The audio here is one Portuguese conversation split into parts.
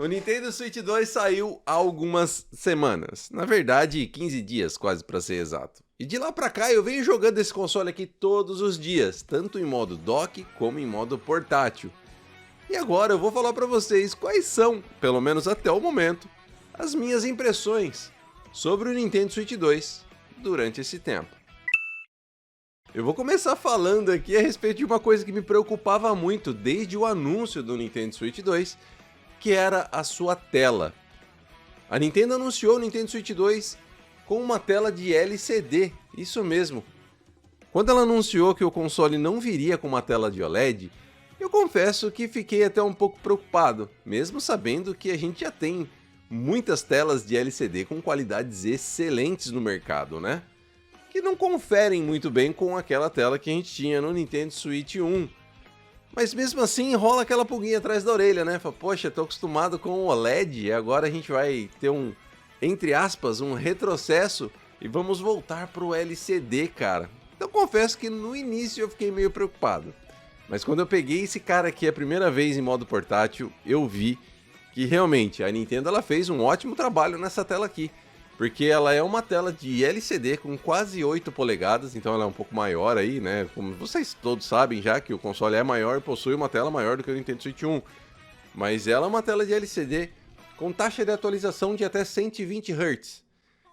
O Nintendo Switch 2 saiu há algumas semanas, na verdade 15 dias quase para ser exato. E de lá pra cá eu venho jogando esse console aqui todos os dias, tanto em modo dock como em modo portátil. E agora eu vou falar para vocês quais são, pelo menos até o momento, as minhas impressões sobre o Nintendo Switch 2 durante esse tempo. Eu vou começar falando aqui a respeito de uma coisa que me preocupava muito desde o anúncio do Nintendo Switch 2, que era a sua tela. A Nintendo anunciou o Nintendo Switch 2 com uma tela de LCD, isso mesmo. Quando ela anunciou que o console não viria com uma tela de OLED, eu confesso que fiquei até um pouco preocupado, mesmo sabendo que a gente já tem muitas telas de LCD com qualidades excelentes no mercado, né? Que não conferem muito bem com aquela tela que a gente tinha no Nintendo Switch 1. Mas mesmo assim rola aquela pulguinha atrás da orelha, né? Fala, poxa, tô acostumado com o OLED, agora a gente vai ter um, entre aspas, um retrocesso e vamos voltar pro LCD, cara. Então confesso que no início eu fiquei meio preocupado. Mas quando eu peguei esse cara aqui a primeira vez em modo portátil, eu vi que realmente a Nintendo ela fez um ótimo trabalho nessa tela aqui. Porque ela é uma tela de LCD com quase 8 polegadas, então ela é um pouco maior aí, né? Como vocês todos sabem já que o console é maior e possui uma tela maior do que o Nintendo Switch 1. Mas ela é uma tela de LCD com taxa de atualização de até 120 Hz.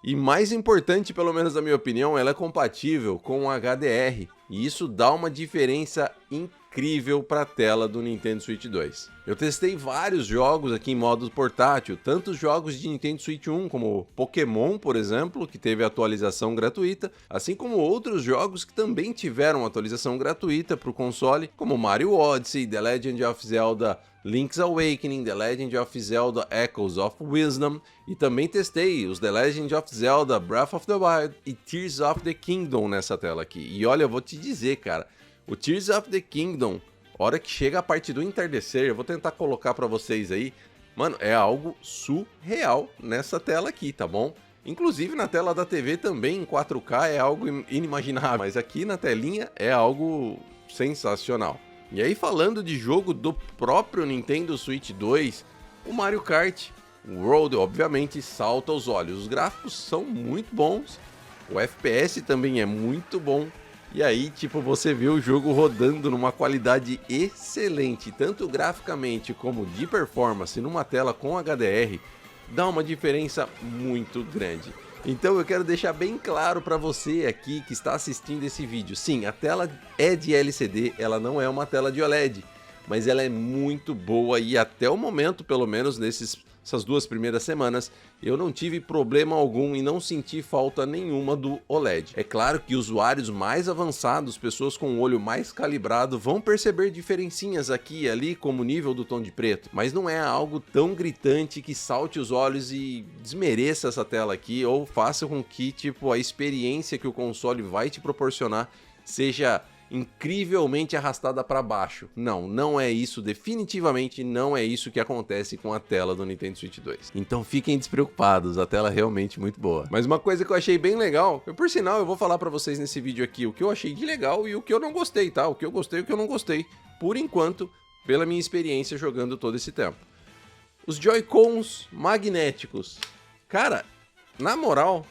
E mais importante, pelo menos na minha opinião, ela é compatível com o HDR. E isso dá uma diferença incrível para a tela do Nintendo Switch 2. Eu testei vários jogos aqui em modo portátil, tanto jogos de Nintendo Switch 1 como Pokémon, por exemplo, que teve atualização gratuita, assim como outros jogos que também tiveram atualização gratuita para o console, como Mario Odyssey, The Legend of Zelda Link's Awakening, The Legend of Zelda Echoes of Wisdom, e também testei os The Legend of Zelda Breath of the Wild e Tears of the Kingdom nessa tela aqui. E olha, eu vou te dizer, cara, o Tears of the Kingdom, hora que chega a parte do entardecer, eu vou tentar colocar pra vocês aí, mano, é algo surreal nessa tela aqui, tá bom? Inclusive na tela da TV também em 4K é algo inimaginável, mas aqui na telinha é algo sensacional. E aí falando de jogo do próprio Nintendo Switch 2, o Mario Kart World obviamente salta aos olhos. Os gráficos são muito bons, o FPS também é muito bom. E aí, tipo, você vê o jogo rodando numa qualidade excelente, tanto graficamente como de performance numa tela com HDR, dá uma diferença muito grande. Então eu quero deixar bem claro para você aqui que está assistindo esse vídeo. Sim, a tela é de LCD, ela não é uma tela de OLED, mas ela é muito boa e até o momento, pelo menos essas 2 primeiras semanas, eu não tive problema algum e não senti falta nenhuma do OLED. É claro que usuários mais avançados, pessoas com o olho mais calibrado, vão perceber diferencinhas aqui e ali como o nível do tom de preto, mas não é algo tão gritante que salte os olhos e desmereça essa tela aqui ou faça com que tipo a experiência que o console vai te proporcionar seja incrivelmente arrastada para baixo. Não é isso, definitivamente não é isso que acontece com a tela do Nintendo Switch 2. Então fiquem despreocupados, a tela é realmente muito boa. Mas uma coisa que eu achei bem legal, por sinal eu vou falar para vocês nesse vídeo aqui o que eu achei de legal e o que eu não gostei, tá? O que eu gostei e o que eu não gostei, por enquanto, pela minha experiência jogando todo esse tempo. Os Joy-Cons magnéticos. Cara, na moral,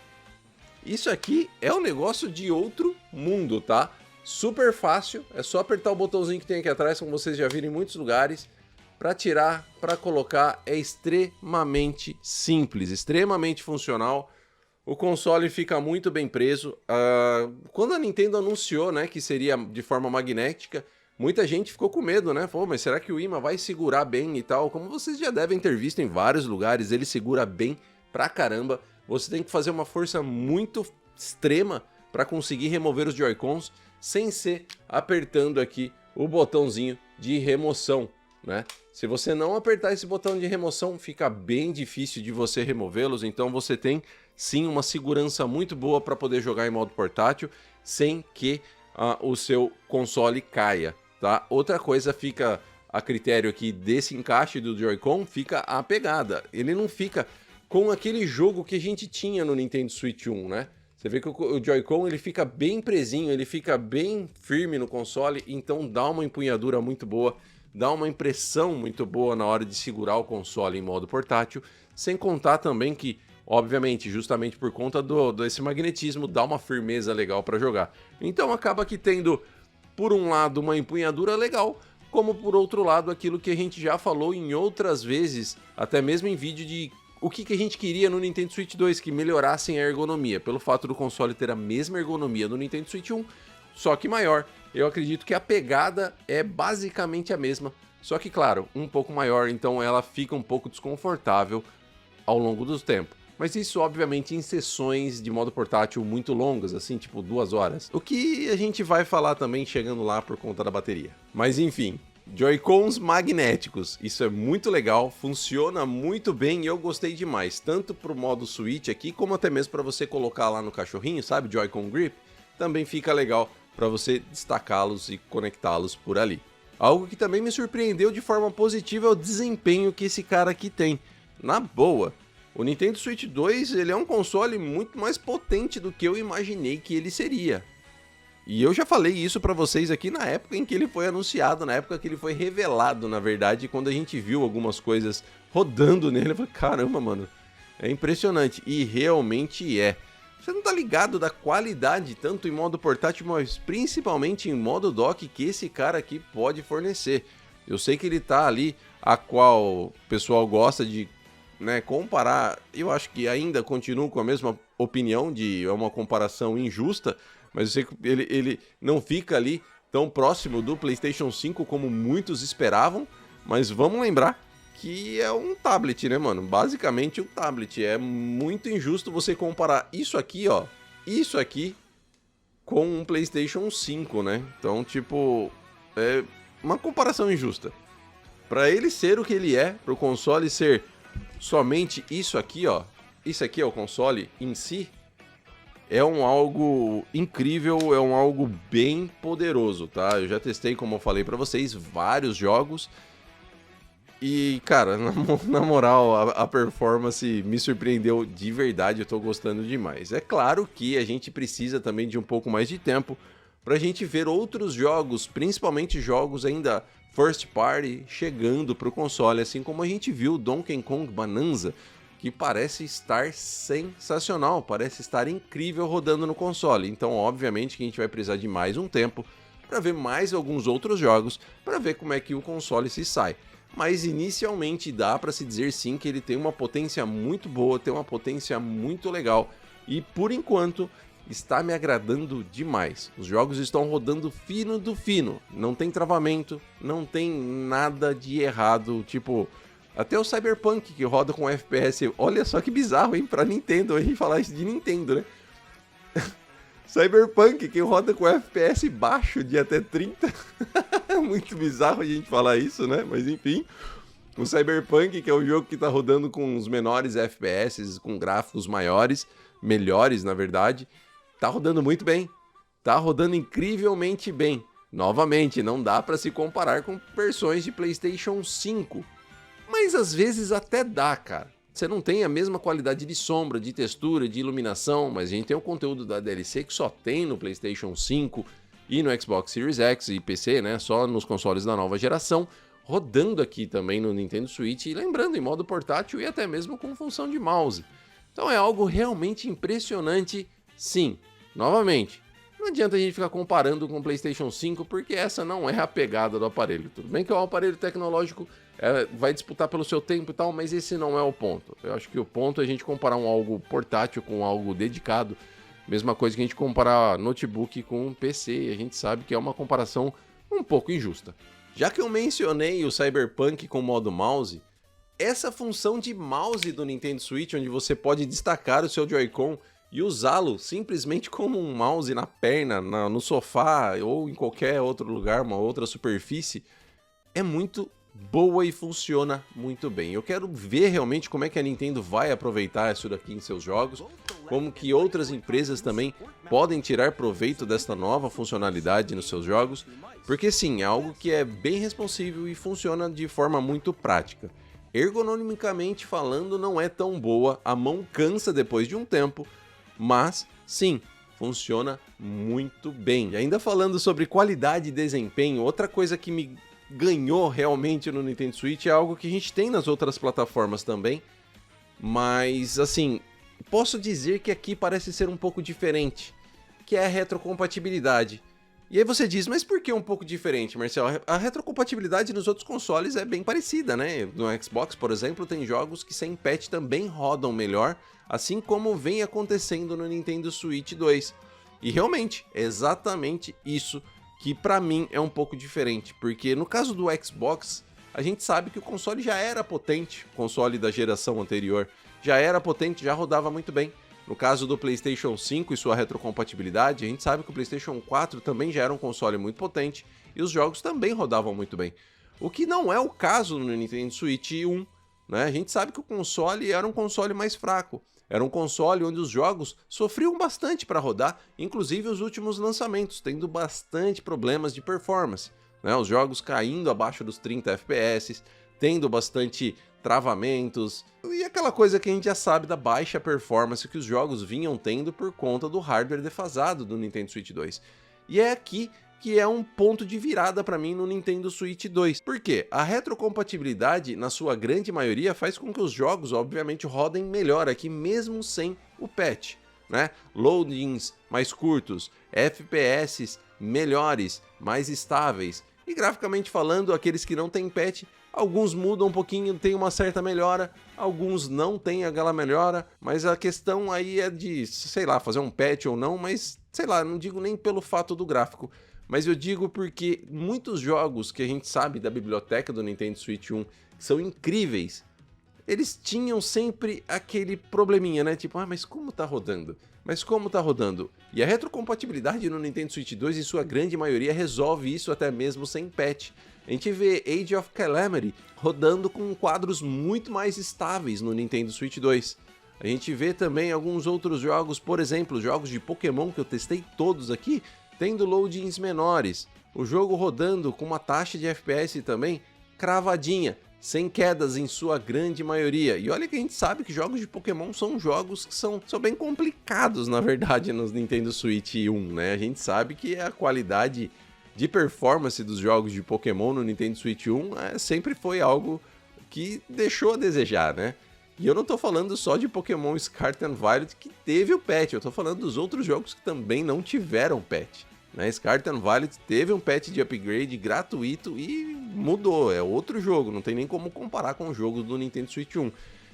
isso aqui é um negócio de outro mundo, tá? Super fácil, é só apertar o botãozinho que tem aqui atrás, como vocês já viram em muitos lugares. Para tirar, para colocar, é extremamente simples, extremamente funcional. O console fica muito bem preso. Quando a Nintendo anunciou, né, que seria de forma magnética, muita gente ficou com medo, né? Falou, mas será que o imã vai segurar bem e tal? Como vocês já devem ter visto em vários lugares, ele segura bem pra caramba. Você tem que fazer uma força muito extrema para conseguir remover os Joy-Cons sem ser apertando aqui o botãozinho de remoção, né? Se você não apertar esse botão de remoção, fica bem difícil de você removê-los, então você tem sim uma segurança muito boa para poder jogar em modo portátil sem que o seu console caia, tá? Outra coisa fica a critério aqui desse encaixe do Joy-Con, fica a pegada. Ele não fica com aquele jogo que a gente tinha no Nintendo Switch 1, né? Você vê que o Joy-Con ele fica bem presinho, ele fica bem firme no console, então dá uma empunhadura muito boa. dá uma impressão muito boa na hora de segurar o console em modo portátil, sem contar também que, obviamente, justamente por conta desse magnetismo, dá uma firmeza legal para jogar. Então acaba que tendo, por um lado, uma empunhadura legal, como por outro lado, aquilo que a gente já falou em outras vezes, até mesmo em vídeo de o que a gente queria no Nintendo Switch 2, que melhorassem a ergonomia. Pelo fato do console ter a mesma ergonomia do Nintendo Switch 1, só que maior. Eu acredito que a pegada é basicamente a mesma, só que claro, um pouco maior, então ela fica um pouco desconfortável ao longo do tempo. Mas isso obviamente em sessões de modo portátil muito longas, assim, tipo 2 horas. O que a gente vai falar também chegando lá por conta da bateria. Mas enfim, Joy-Cons magnéticos, isso é muito legal, funciona muito bem e eu gostei demais, tanto pro modo Switch aqui, como até mesmo para você colocar lá no cachorrinho, sabe, Joy-Con Grip, também fica legal para você destacá-los e conectá-los por ali. Algo que também me surpreendeu de forma positiva é o desempenho que esse cara aqui tem. Na boa, o Nintendo Switch 2 ele é um console muito mais potente do que eu imaginei que ele seria. E eu já falei isso pra vocês aqui na época em que ele foi anunciado, na época que ele foi revelado, na verdade, quando a gente viu algumas coisas rodando nele. Eu falei, caramba, mano, é impressionante. E realmente é. Você não tá ligado da qualidade, tanto em modo portátil, mas principalmente em modo dock, que esse cara aqui pode fornecer. Eu sei que ele tá ali, a qual o pessoal gosta de, né, comparar. Eu acho que ainda continuo com a mesma opinião de é uma comparação injusta, mas eu sei que ele não fica ali tão próximo do PlayStation 5 como muitos esperavam, mas vamos lembrar que é um tablet, né, mano? Basicamente um tablet. É muito injusto você comparar isso aqui, ó, isso aqui com um PlayStation 5, né? Então, tipo, é uma comparação injusta. Pra ele ser o que ele é, pro console ser somente isso aqui, ó, isso aqui é o console em si, é um algo incrível, é um algo bem poderoso, tá? Eu já testei, como eu falei pra vocês, vários jogos e, cara, na moral, a performance me surpreendeu de verdade, eu tô gostando demais. É claro que a gente precisa também de um pouco mais de tempo pra gente ver outros jogos, principalmente jogos ainda first party, chegando pro console, assim como a gente viu Donkey Kong Bonanza, que parece estar sensacional, parece estar incrível rodando no console. Então, obviamente, que a gente vai precisar de mais um tempo para ver mais alguns outros jogos, para ver como é que o console se sai. Mas inicialmente dá para se dizer sim que ele tem uma potência muito boa, tem uma potência muito legal e por enquanto está me agradando demais. Os jogos estão rodando fino do fino, não tem travamento, não tem nada de errado, tipo até o Cyberpunk que roda com FPS, olha só que bizarro, hein, pra Nintendo, a gente falar isso de Nintendo, né? Cyberpunk que roda com FPS baixo de até 30, muito bizarro a gente falar isso, né? Mas enfim, o Cyberpunk que é o jogo que tá rodando com os menores FPS, com gráficos maiores, melhores na verdade, tá rodando muito bem, tá rodando incrivelmente bem. Novamente, não dá pra se comparar com versões de PlayStation 5, mas às vezes até dá, cara. Você não tem a mesma qualidade de sombra, de textura, de iluminação, mas a gente tem o conteúdo da DLC que só tem no PlayStation 5 e no Xbox Series X e PC, né? Só nos consoles da nova geração, rodando aqui também no Nintendo Switch e lembrando em modo portátil e até mesmo com função de mouse. Então é algo realmente impressionante, sim. Novamente, não adianta a gente ficar comparando com o PlayStation 5 porque essa não é a pegada do aparelho. Tudo bem que é um aparelho tecnológico, vai disputar pelo seu tempo e tal, mas esse não é o ponto. Eu acho que o ponto é a gente comparar algo portátil com algo dedicado. Mesma coisa que a gente comparar notebook com um PC. A gente sabe que é uma comparação um pouco injusta. Já que eu mencionei o Cyberpunk com modo mouse, essa função de mouse do Nintendo Switch, onde você pode destacar o seu Joy-Con e usá-lo simplesmente como um mouse na perna, no sofá ou em qualquer outro lugar, uma outra superfície, é muito boa e funciona muito bem. Eu quero ver realmente como é que a Nintendo vai aproveitar isso daqui em seus jogos, como que outras empresas também podem tirar proveito desta nova funcionalidade nos seus jogos, porque sim, é algo que é bem responsível e funciona de forma muito prática. Ergonomicamente falando, não é tão boa, a mão cansa depois de um tempo, mas sim, funciona muito bem. E ainda falando sobre qualidade e desempenho, outra coisa que me ganhou realmente no Nintendo Switch é algo que a gente tem nas outras plataformas também, mas assim, posso dizer que aqui parece ser um pouco diferente, que é a retrocompatibilidade. E aí você diz, mas por que um pouco diferente, Marcel? A retrocompatibilidade nos outros consoles é bem parecida, né? No Xbox, por exemplo, tem jogos que sem patch também rodam melhor, assim como vem acontecendo no Nintendo Switch 2. E realmente, é exatamente isso que pra mim é um pouco diferente, porque no caso do Xbox, a gente sabe que o console já era potente, o console da geração anterior já era potente, já rodava muito bem. No caso do PlayStation 5 e sua retrocompatibilidade, a gente sabe que o PlayStation 4 também já era um console muito potente e os jogos também rodavam muito bem. O que não é o caso no Nintendo Switch 1, né? A gente sabe que o console era um console mais fraco. Era um console onde os jogos sofriam bastante para rodar, inclusive os últimos lançamentos, tendo bastante problemas de performance, né? Os jogos caindo abaixo dos 30 FPS, tendo bastante travamentos e aquela coisa que a gente já sabe da baixa performance que os jogos vinham tendo por conta do hardware defasado do Nintendo Switch 2. E é aqui que é um ponto de virada para mim no Nintendo Switch 2. Por quê? A retrocompatibilidade, na sua grande maioria, faz com que os jogos, obviamente, rodem melhor aqui, mesmo sem o patch, né? Loadings mais curtos, FPS melhores, mais estáveis. E graficamente falando, aqueles que não têm patch, alguns mudam um pouquinho, tem uma certa melhora, alguns não têm aquela melhora, mas a questão aí é de, sei lá, fazer um patch ou não, mas, sei lá, não digo nem pelo fato do gráfico, mas eu digo porque muitos jogos que a gente sabe da biblioteca do Nintendo Switch 1, que são incríveis, eles tinham sempre aquele probleminha, né? Tipo, mas como tá rodando? Mas como tá rodando? E a retrocompatibilidade no Nintendo Switch 2, em sua grande maioria, resolve isso até mesmo sem patch. A gente vê Age of Calamity rodando com quadros muito mais estáveis no Nintendo Switch 2. A gente vê também alguns outros jogos, por exemplo, jogos de Pokémon que eu testei todos aqui, tendo loadings menores. O jogo rodando com uma taxa de FPS também cravadinha, sem quedas em sua grande maioria. E olha que a gente sabe que jogos de Pokémon são jogos que são bem complicados, na verdade, nos Nintendo Switch 1, né? A gente sabe que a qualidade de performance dos jogos de Pokémon no Nintendo Switch 1 sempre foi algo que deixou a desejar, né? E eu não tô falando só de Pokémon Scarlet and Violet que teve o patch, eu tô falando dos outros jogos que também não tiveram patch, né? Scarlet and Violet teve um patch de upgrade gratuito e mudou, é outro jogo, não tem nem como comparar com o jogo do Nintendo Switch 1.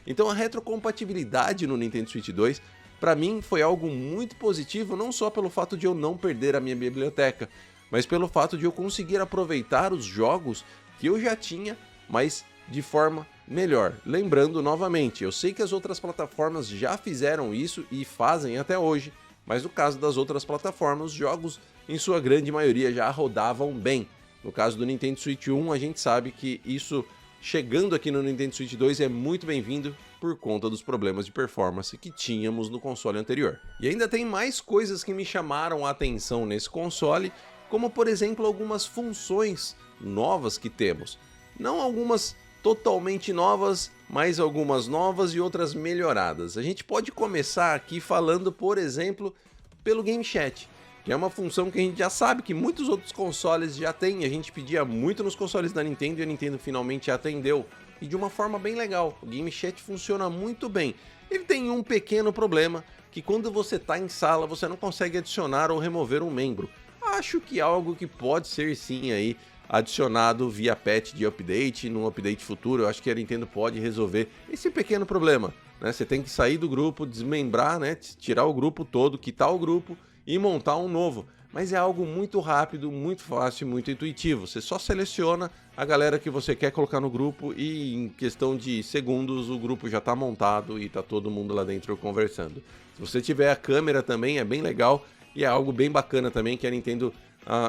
Então a retrocompatibilidade no Nintendo Switch 2, para mim, foi algo muito positivo, não só pelo fato de eu não perder a minha biblioteca, mas pelo fato de eu conseguir aproveitar os jogos que eu já tinha, mas de forma melhor. Lembrando novamente, eu sei que as outras plataformas já fizeram isso e fazem até hoje, mas no caso das outras plataformas, os jogos em sua grande maioria já rodavam bem. No caso do Nintendo Switch 1, a gente sabe que isso, chegando aqui no Nintendo Switch 2, é muito bem-vindo por conta dos problemas de performance que tínhamos no console anterior. E ainda tem mais coisas que me chamaram a atenção nesse console, como por exemplo algumas funções novas que temos. Não algumas totalmente novas, mas algumas novas e outras melhoradas. A gente pode começar aqui falando, por exemplo, pelo Game Chat, que é uma função que a gente já sabe que muitos outros consoles já têm. A gente pedia muito nos consoles da Nintendo e a Nintendo finalmente atendeu. E de uma forma bem legal, o Game Chat funciona muito bem. Ele tem um pequeno problema, que quando você está em sala, você não consegue adicionar ou remover um membro. Acho que é algo que pode ser sim aí adicionado via patch de update, num update futuro. Eu acho que a Nintendo pode resolver esse pequeno problema, né? Você tem que sair do grupo, desmembrar, né? Tirar o grupo todo, quitar o grupo e montar um novo. Mas é algo muito rápido, muito fácil, muito intuitivo. Você só seleciona a galera que você quer colocar no grupo e em questão de segundos o grupo já está montado e está todo mundo lá dentro conversando. Se você tiver a câmera também é bem legal e é algo bem bacana também que a Nintendo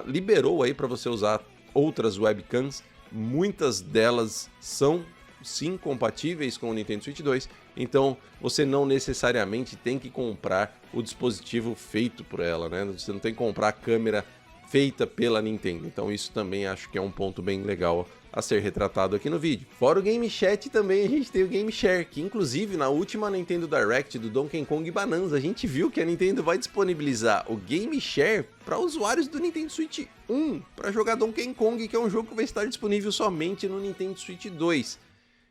liberou aí para você usar outras webcams. Muitas delas são sim compatíveis com o Nintendo Switch 2, então você não necessariamente tem que comprar o dispositivo feito por ela, né? Você não tem que comprar a câmera feita pela Nintendo. Então isso também acho que é um ponto bem legal a ser retratado aqui no vídeo. Fora o Game Chat também a gente tem o Game Share, que inclusive na última Nintendo Direct do Donkey Kong Bonanza a gente viu que a Nintendo vai disponibilizar o Game Share para usuários do Nintendo Switch 1 para jogar Donkey Kong, que é um jogo que vai estar disponível somente no Nintendo Switch 2.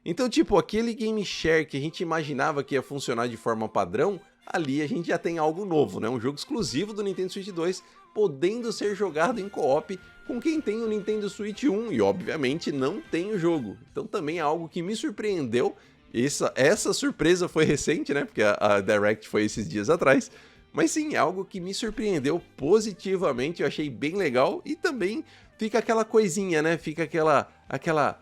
Então, tipo, aquele Game Share que a gente imaginava que ia funcionar de forma padrão, ali a gente já tem algo novo, né? Um jogo exclusivo do Nintendo Switch 2, podendo ser jogado em co-op com quem tem o Nintendo Switch 1 e, obviamente, não tem o jogo. Então também é algo que me surpreendeu. Essa surpresa foi recente, né? Porque a Direct foi esses dias atrás. Mas sim, é algo que me surpreendeu positivamente, eu achei bem legal. E também fica aquela coisinha, né? Fica aquela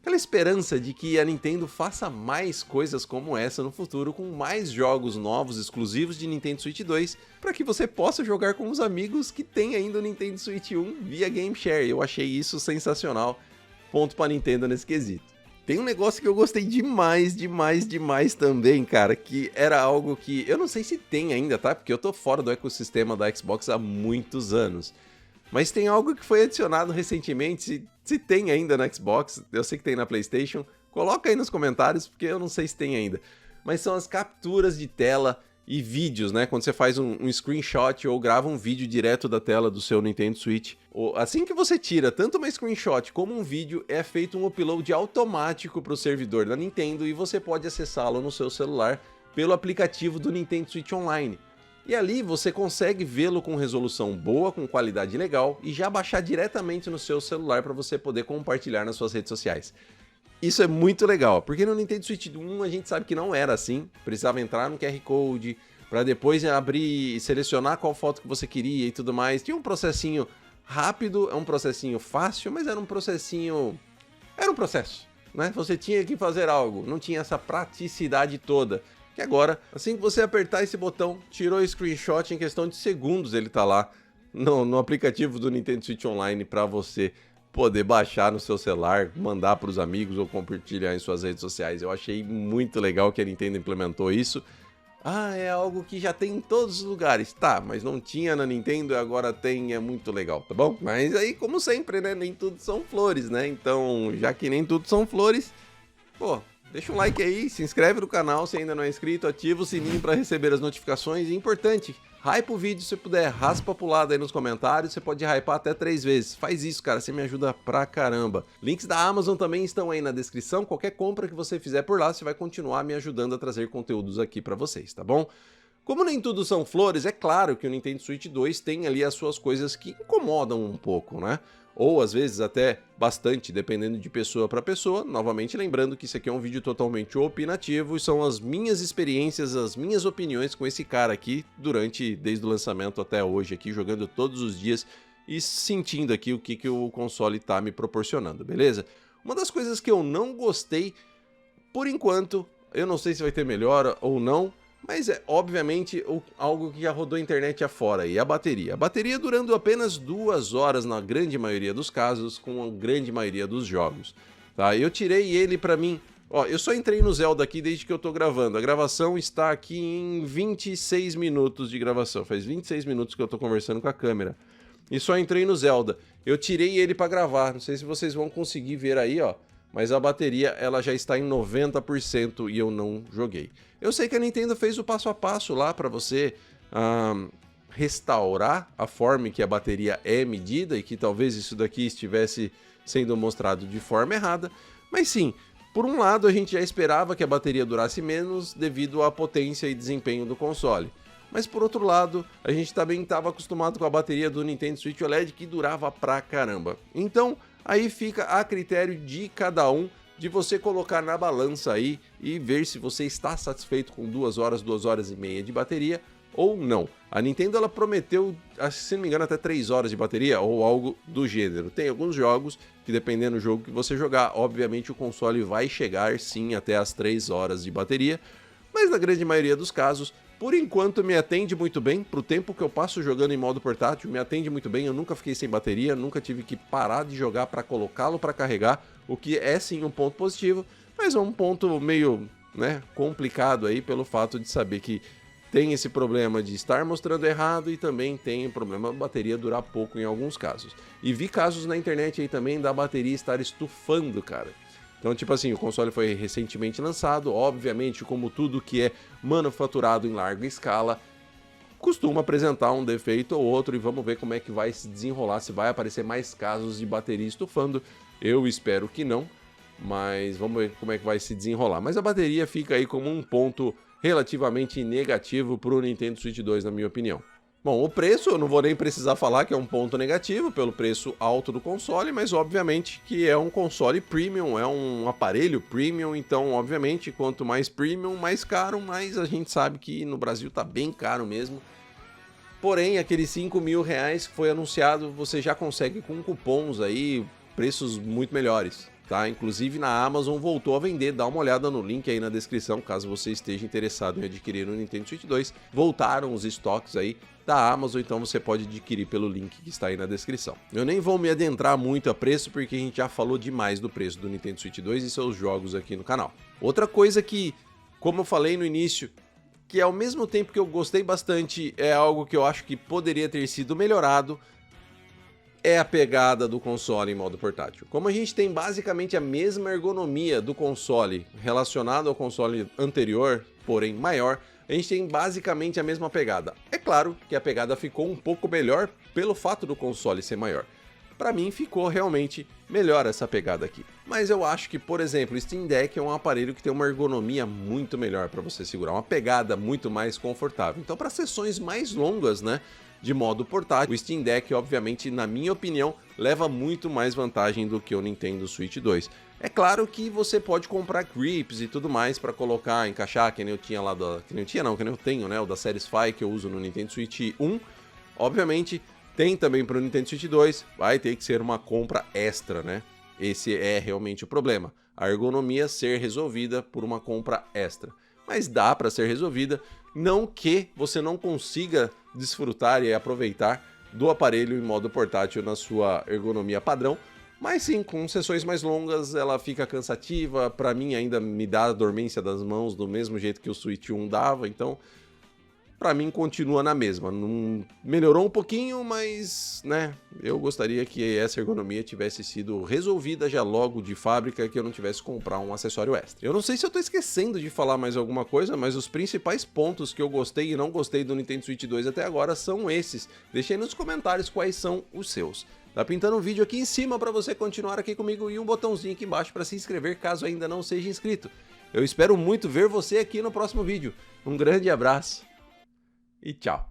esperança de que a Nintendo faça mais coisas como essa no futuro, com mais jogos novos exclusivos de Nintendo Switch 2, para que você possa jogar com os amigos que tem ainda o Nintendo Switch 1 via Game Share. Eu achei isso sensacional. Ponto para Nintendo nesse quesito. Tem um negócio que eu gostei demais também, cara, que era algo que eu não sei se tem ainda, tá? Porque eu tô fora do ecossistema da Xbox há muitos anos. Mas tem algo que foi adicionado recentemente, se tem ainda na Xbox, eu sei que tem na PlayStation, coloca aí nos comentários, porque eu não sei se tem ainda. Mas são as capturas de tela e vídeos, né? Quando você faz um screenshot ou grava um vídeo direto da tela do seu Nintendo Switch. Assim que você tira tanto uma screenshot como um vídeo, é feito um upload automático para o servidor da Nintendo e você pode acessá-lo no seu celular pelo aplicativo do Nintendo Switch Online. E ali você consegue vê-lo com resolução boa, com qualidade legal e já baixar diretamente no seu celular para você poder compartilhar nas suas redes sociais. Isso é muito legal, porque no Nintendo Switch 1 a gente sabe que não era assim, precisava entrar no QR Code para depois abrir e selecionar qual foto que você queria e tudo mais. Tinha um processinho rápido, é um processinho fácil, mas era um processinho... Era um processo, né? Você tinha que fazer algo, não tinha essa praticidade toda. Que agora, assim que você apertar esse botão, tirou o screenshot, em questão de segundos ele tá lá no aplicativo do Nintendo Switch Online para você poder baixar no seu celular, mandar para os amigos ou compartilhar em suas redes sociais. Eu achei muito legal que a Nintendo implementou isso. Ah, é algo que já tem em todos os lugares. Tá, mas não tinha na Nintendo e agora tem, é muito legal, tá bom? Mas aí, como sempre, né, nem tudo são flores, né? Então, já que nem tudo são flores, pô... Deixa um like aí, se inscreve no canal se ainda não é inscrito, ativa o sininho para receber as notificações e importante, hypa o vídeo se puder, raspa pro lado aí nos comentários, você pode hypar até 3 vezes, faz isso cara, você me ajuda pra caramba. Links da Amazon também estão aí na descrição, qualquer compra que você fizer por lá, você vai continuar me ajudando a trazer conteúdos aqui pra vocês, tá bom? Como nem tudo são flores, é claro que o Nintendo Switch 2 tem ali as suas coisas que incomodam um pouco, né? Ou às vezes até bastante, dependendo de pessoa para pessoa. Novamente lembrando que isso aqui é um vídeo totalmente opinativo e são as minhas experiências, as minhas opiniões com esse cara aqui desde o lançamento até hoje aqui, jogando todos os dias e sentindo aqui o que o console tá me proporcionando, beleza? Uma das coisas que eu não gostei, por enquanto, eu não sei se vai ter melhora ou não, mas é, obviamente, algo que já rodou a internet afora, e a bateria. A bateria durando apenas 2 horas na grande maioria dos casos, com a grande maioria dos jogos. Tá? Eu tirei ele pra mim... Ó, eu só entrei no Zelda aqui desde que eu tô gravando. A gravação está aqui em 26 minutos de gravação. Faz 26 minutos que eu tô conversando com a câmera. E só entrei no Zelda. Eu tirei ele pra gravar. Não sei se vocês vão conseguir ver aí, ó. Mas a bateria ela já está em 90% e eu não joguei. Eu sei que a Nintendo fez o passo a passo lá para você restaurar a forma que a bateria é medida e que talvez isso daqui estivesse sendo mostrado de forma errada. Mas sim, por um lado a gente já esperava que a bateria durasse menos devido à potência e desempenho do console. Mas por outro lado, a gente também estava acostumado com a bateria do Nintendo Switch OLED que durava pra caramba. Então... aí fica a critério de cada um, de você colocar na balança aí e ver se você está satisfeito com 2 horas, 2 horas e meia de bateria ou não. A Nintendo ela prometeu, se não me engano, até 3 horas de bateria ou algo do gênero. Tem alguns jogos que, dependendo do jogo que você jogar, obviamente o console vai chegar sim até as 3 horas de bateria, mas na grande maioria dos casos, por enquanto me atende muito bem, pro tempo que eu passo jogando em modo portátil, me atende muito bem, eu nunca fiquei sem bateria, nunca tive que parar de jogar para colocá-lo para carregar, o que é sim um ponto positivo, mas é um ponto meio, né, complicado aí pelo fato de saber que tem esse problema de estar mostrando errado e também tem o problema da bateria durar pouco em alguns casos. E vi casos na internet aí também da bateria estar estufando, cara. Então, tipo assim, o console foi recentemente lançado, obviamente, como tudo que é manufaturado em larga escala, costuma apresentar um defeito ou outro e vamos ver como é que vai se desenrolar, se vai aparecer mais casos de bateria estufando. Eu espero que não, mas vamos ver como é que vai se desenrolar. Mas a bateria fica aí como um ponto relativamente negativo para o Nintendo Switch 2, na minha opinião. Bom, o preço, eu não vou nem precisar falar que é um ponto negativo pelo preço alto do console, mas obviamente que é um console premium, é um aparelho premium, então obviamente quanto mais premium, mais caro, mas a gente sabe que no Brasil tá bem caro mesmo. Porém, aqueles 5 mil reais que foi anunciado, você já consegue com cupons aí, preços muito melhores. Tá? Inclusive na Amazon voltou a vender, dá uma olhada no link aí na descrição, caso você esteja interessado em adquirir o Nintendo Switch 2. Voltaram os estoques aí da Amazon, então você pode adquirir pelo link que está aí na descrição. Eu nem vou me adentrar muito a preço, porque a gente já falou demais do preço do Nintendo Switch 2 e seus jogos aqui no canal. Outra coisa que, como eu falei no início, que ao mesmo tempo que eu gostei bastante, é algo que eu acho que poderia ter sido melhorado, é a pegada do console em modo portátil. Como a gente tem basicamente a mesma ergonomia do console relacionado ao console anterior, porém maior, a gente tem basicamente a mesma pegada. É claro que a pegada ficou um pouco melhor pelo fato do console ser maior. Para mim ficou realmente melhor essa pegada aqui. Mas eu acho que, por exemplo, o Steam Deck é um aparelho que tem uma ergonomia muito melhor para você segurar, uma pegada muito mais confortável. Então, para sessões mais longas, né, de modo portátil, o Steam Deck, obviamente, na minha opinião, leva muito mais vantagem do que o Nintendo Switch 2. É claro que você pode comprar grips e tudo mais para colocar, encaixar, que nem eu tinha lá da... que nem eu tenho, né, o da Satisfy que eu uso no Nintendo Switch 1. Obviamente, tem também para o Nintendo Switch 2, vai ter que ser uma compra extra, né? Esse é realmente o problema, a ergonomia ser resolvida por uma compra extra. Mas dá para ser resolvida, não que você não consiga desfrutar e aproveitar do aparelho em modo portátil na sua ergonomia padrão, mas sim, com sessões mais longas ela fica cansativa, para mim ainda me dá a dormência das mãos do mesmo jeito que o Switch 1 dava, então para mim continua na mesma. Não melhorou um pouquinho, mas, né, eu gostaria que essa ergonomia tivesse sido resolvida já logo de fábrica, que eu não tivesse que comprar um acessório extra. Eu não sei se eu tô esquecendo de falar mais alguma coisa, mas os principais pontos que eu gostei e não gostei do Nintendo Switch 2 até agora são esses. Deixe aí nos comentários quais são os seus. Tá pintando um vídeo aqui em cima para você continuar aqui comigo e um botãozinho aqui embaixo para se inscrever caso ainda não seja inscrito. Eu espero muito ver você aqui no próximo vídeo. Um grande abraço e tchau!